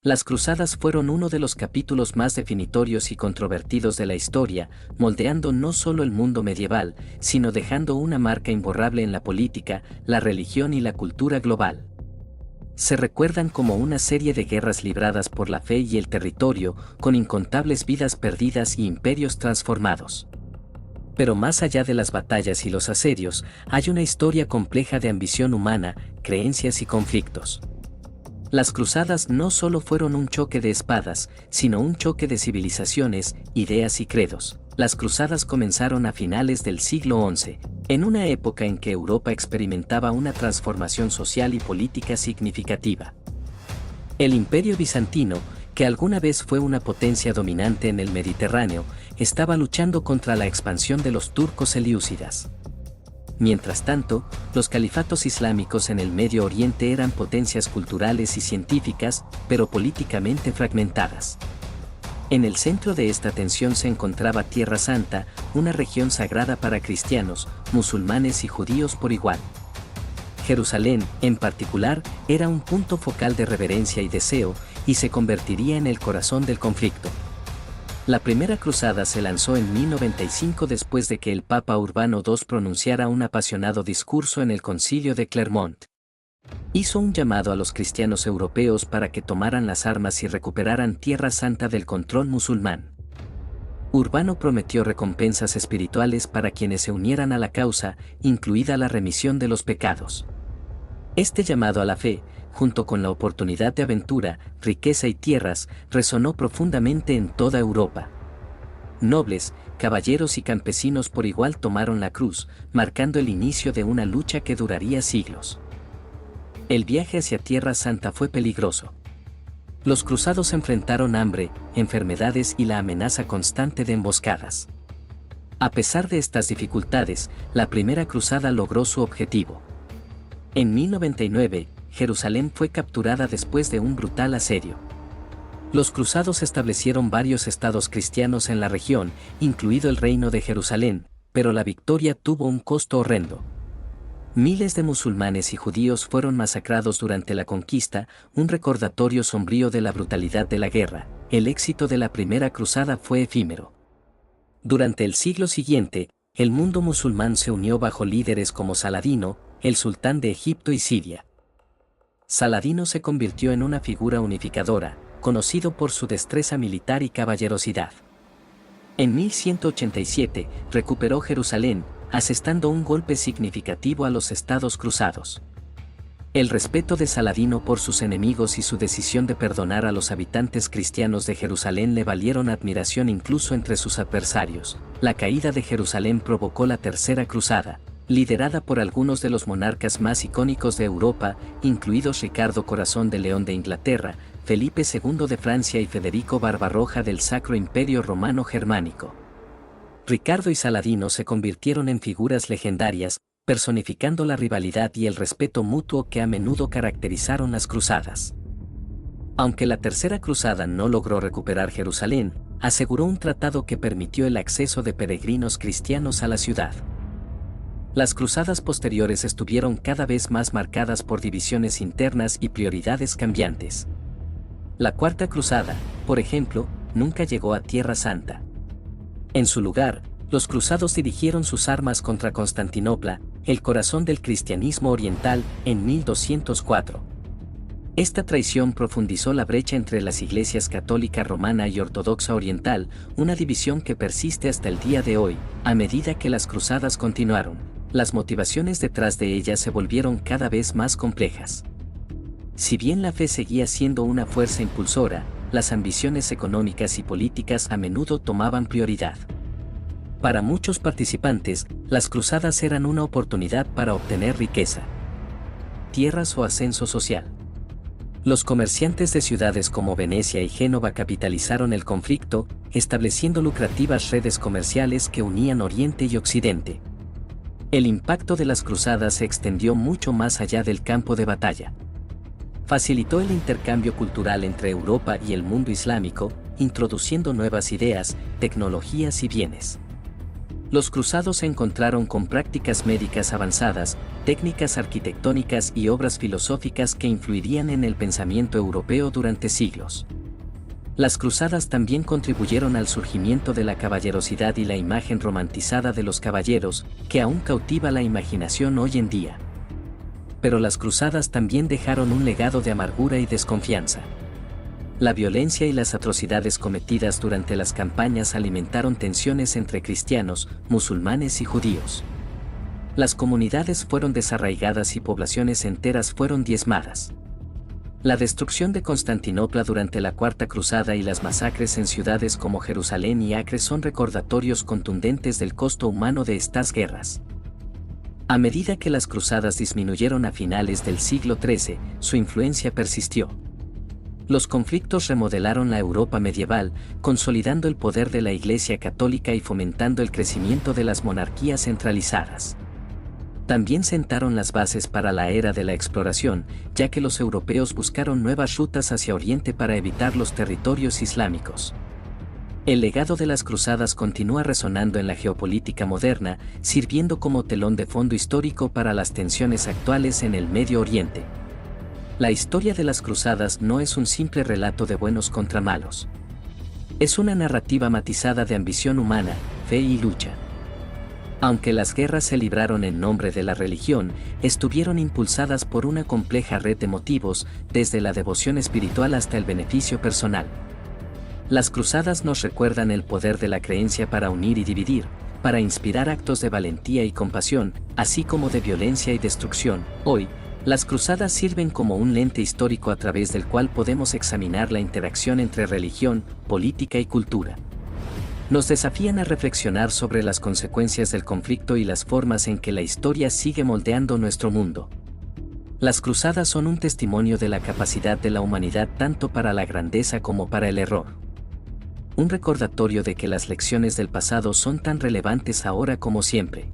Las cruzadas fueron uno de los capítulos más definitorios y controvertidos de la historia, moldeando no solo el mundo medieval, sino dejando una marca imborrable en la política, la religión y la cultura global. Se recuerdan como una serie de guerras libradas por la fe y el territorio, con incontables vidas perdidas y imperios transformados. Pero más allá de las batallas y los asedios, hay una historia compleja de ambición humana, creencias y conflictos. Las cruzadas no solo fueron un choque de espadas, sino un choque de civilizaciones, ideas y credos. Las cruzadas comenzaron a finales del siglo XI, en una época en que Europa experimentaba una transformación social y política significativa. El Imperio Bizantino, que alguna vez fue una potencia dominante en el Mediterráneo, estaba luchando contra la expansión de los turcos selyúcidas. Mientras tanto, los califatos islámicos en el Medio Oriente eran potencias culturales y científicas, pero políticamente fragmentadas. En el centro de esta tensión se encontraba Tierra Santa, una región sagrada para cristianos, musulmanes y judíos por igual. Jerusalén, en particular, era un punto focal de reverencia y deseo, y se convertiría en el corazón del conflicto. La primera cruzada se lanzó en 1095 después de que el Papa Urbano II pronunciara un apasionado discurso en el Concilio de Clermont. Hizo un llamado a los cristianos europeos para que tomaran las armas y recuperaran Tierra Santa del control musulmán. Urbano prometió recompensas espirituales para quienes se unieran a la causa, incluida la remisión de los pecados. Este llamado a la fe, junto con la oportunidad de aventura, riqueza y tierras, resonó profundamente en toda Europa. Nobles, caballeros y campesinos por igual tomaron la cruz, marcando el inicio de una lucha que duraría siglos. El viaje hacia Tierra Santa fue peligroso. Los cruzados enfrentaron hambre, enfermedades y la amenaza constante de emboscadas. A pesar de estas dificultades, la primera cruzada logró su objetivo. En 1099, Jerusalén fue capturada después de un brutal asedio. Los cruzados establecieron varios estados cristianos en la región, incluido el Reino de Jerusalén, pero la victoria tuvo un costo horrendo. Miles de musulmanes y judíos fueron masacrados durante la conquista, un recordatorio sombrío de la brutalidad de la guerra. El éxito de la primera cruzada fue efímero. Durante el siglo siguiente, el mundo musulmán se unió bajo líderes como Saladino, el sultán de Egipto y Siria. Saladino se convirtió en una figura unificadora, conocido por su destreza militar y caballerosidad. En 1187, recuperó Jerusalén, asestando un golpe significativo a los estados cruzados. El respeto de Saladino por sus enemigos y su decisión de perdonar a los habitantes cristianos de Jerusalén le valieron admiración incluso entre sus adversarios. La caída de Jerusalén provocó la Tercera Cruzada, liderada por algunos de los monarcas más icónicos de Europa, incluidos Ricardo Corazón de León de Inglaterra, Felipe II de Francia y Federico Barbarroja del Sacro Imperio Romano Germánico. Ricardo y Saladino se convirtieron en figuras legendarias, personificando la rivalidad y el respeto mutuo que a menudo caracterizaron las cruzadas. Aunque la Tercera Cruzada no logró recuperar Jerusalén, aseguró un tratado que permitió el acceso de peregrinos cristianos a la ciudad. Las cruzadas posteriores estuvieron cada vez más marcadas por divisiones internas y prioridades cambiantes. La Cuarta Cruzada, por ejemplo, nunca llegó a Tierra Santa. En su lugar, los cruzados dirigieron sus armas contra Constantinopla, el corazón del cristianismo oriental, en 1204. Esta traición profundizó la brecha entre las iglesias católica romana y ortodoxa oriental, una división que persiste hasta el día de hoy. A medida que las cruzadas continuaron, las motivaciones detrás de ellas se volvieron cada vez más complejas. Si bien la fe seguía siendo una fuerza impulsora, las ambiciones económicas y políticas a menudo tomaban prioridad. Para muchos participantes, las cruzadas eran una oportunidad para obtener riqueza, tierras o ascenso social. Los comerciantes de ciudades como Venecia y Génova capitalizaron el conflicto, estableciendo lucrativas redes comerciales que unían Oriente y Occidente. El impacto de las cruzadas se extendió mucho más allá del campo de batalla. Facilitó el intercambio cultural entre Europa y el mundo islámico, introduciendo nuevas ideas, tecnologías y bienes. Los cruzados se encontraron con prácticas médicas avanzadas, técnicas arquitectónicas y obras filosóficas que influirían en el pensamiento europeo durante siglos. Las cruzadas también contribuyeron al surgimiento de la caballerosidad y la imagen romantizada de los caballeros, que aún cautiva la imaginación hoy en día. Pero las cruzadas también dejaron un legado de amargura y desconfianza. La violencia y las atrocidades cometidas durante las campañas alimentaron tensiones entre cristianos, musulmanes y judíos. Las comunidades fueron desarraigadas y poblaciones enteras fueron diezmadas. La destrucción de Constantinopla durante la Cuarta Cruzada y las masacres en ciudades como Jerusalén y Acre son recordatorios contundentes del costo humano de estas guerras. A medida que las cruzadas disminuyeron a finales del siglo XIII, su influencia persistió. Los conflictos remodelaron la Europa medieval, consolidando el poder de la Iglesia católica y fomentando el crecimiento de las monarquías centralizadas. También sentaron las bases para la era de la exploración, ya que los europeos buscaron nuevas rutas hacia Oriente para evitar los territorios islámicos. El legado de las cruzadas continúa resonando en la geopolítica moderna, sirviendo como telón de fondo histórico para las tensiones actuales en el Medio Oriente. La historia de las cruzadas no es un simple relato de buenos contra malos. Es una narrativa matizada de ambición humana, fe y lucha. Aunque las guerras se libraron en nombre de la religión, estuvieron impulsadas por una compleja red de motivos, desde la devoción espiritual hasta el beneficio personal. Las cruzadas nos recuerdan el poder de la creencia para unir y dividir, para inspirar actos de valentía y compasión, así como de violencia y destrucción. Hoy, las cruzadas sirven como un lente histórico a través del cual podemos examinar la interacción entre religión, política y cultura. Nos desafían a reflexionar sobre las consecuencias del conflicto y las formas en que la historia sigue moldeando nuestro mundo. Las cruzadas son un testimonio de la capacidad de la humanidad tanto para la grandeza como para el error. Un recordatorio de que las lecciones del pasado son tan relevantes ahora como siempre.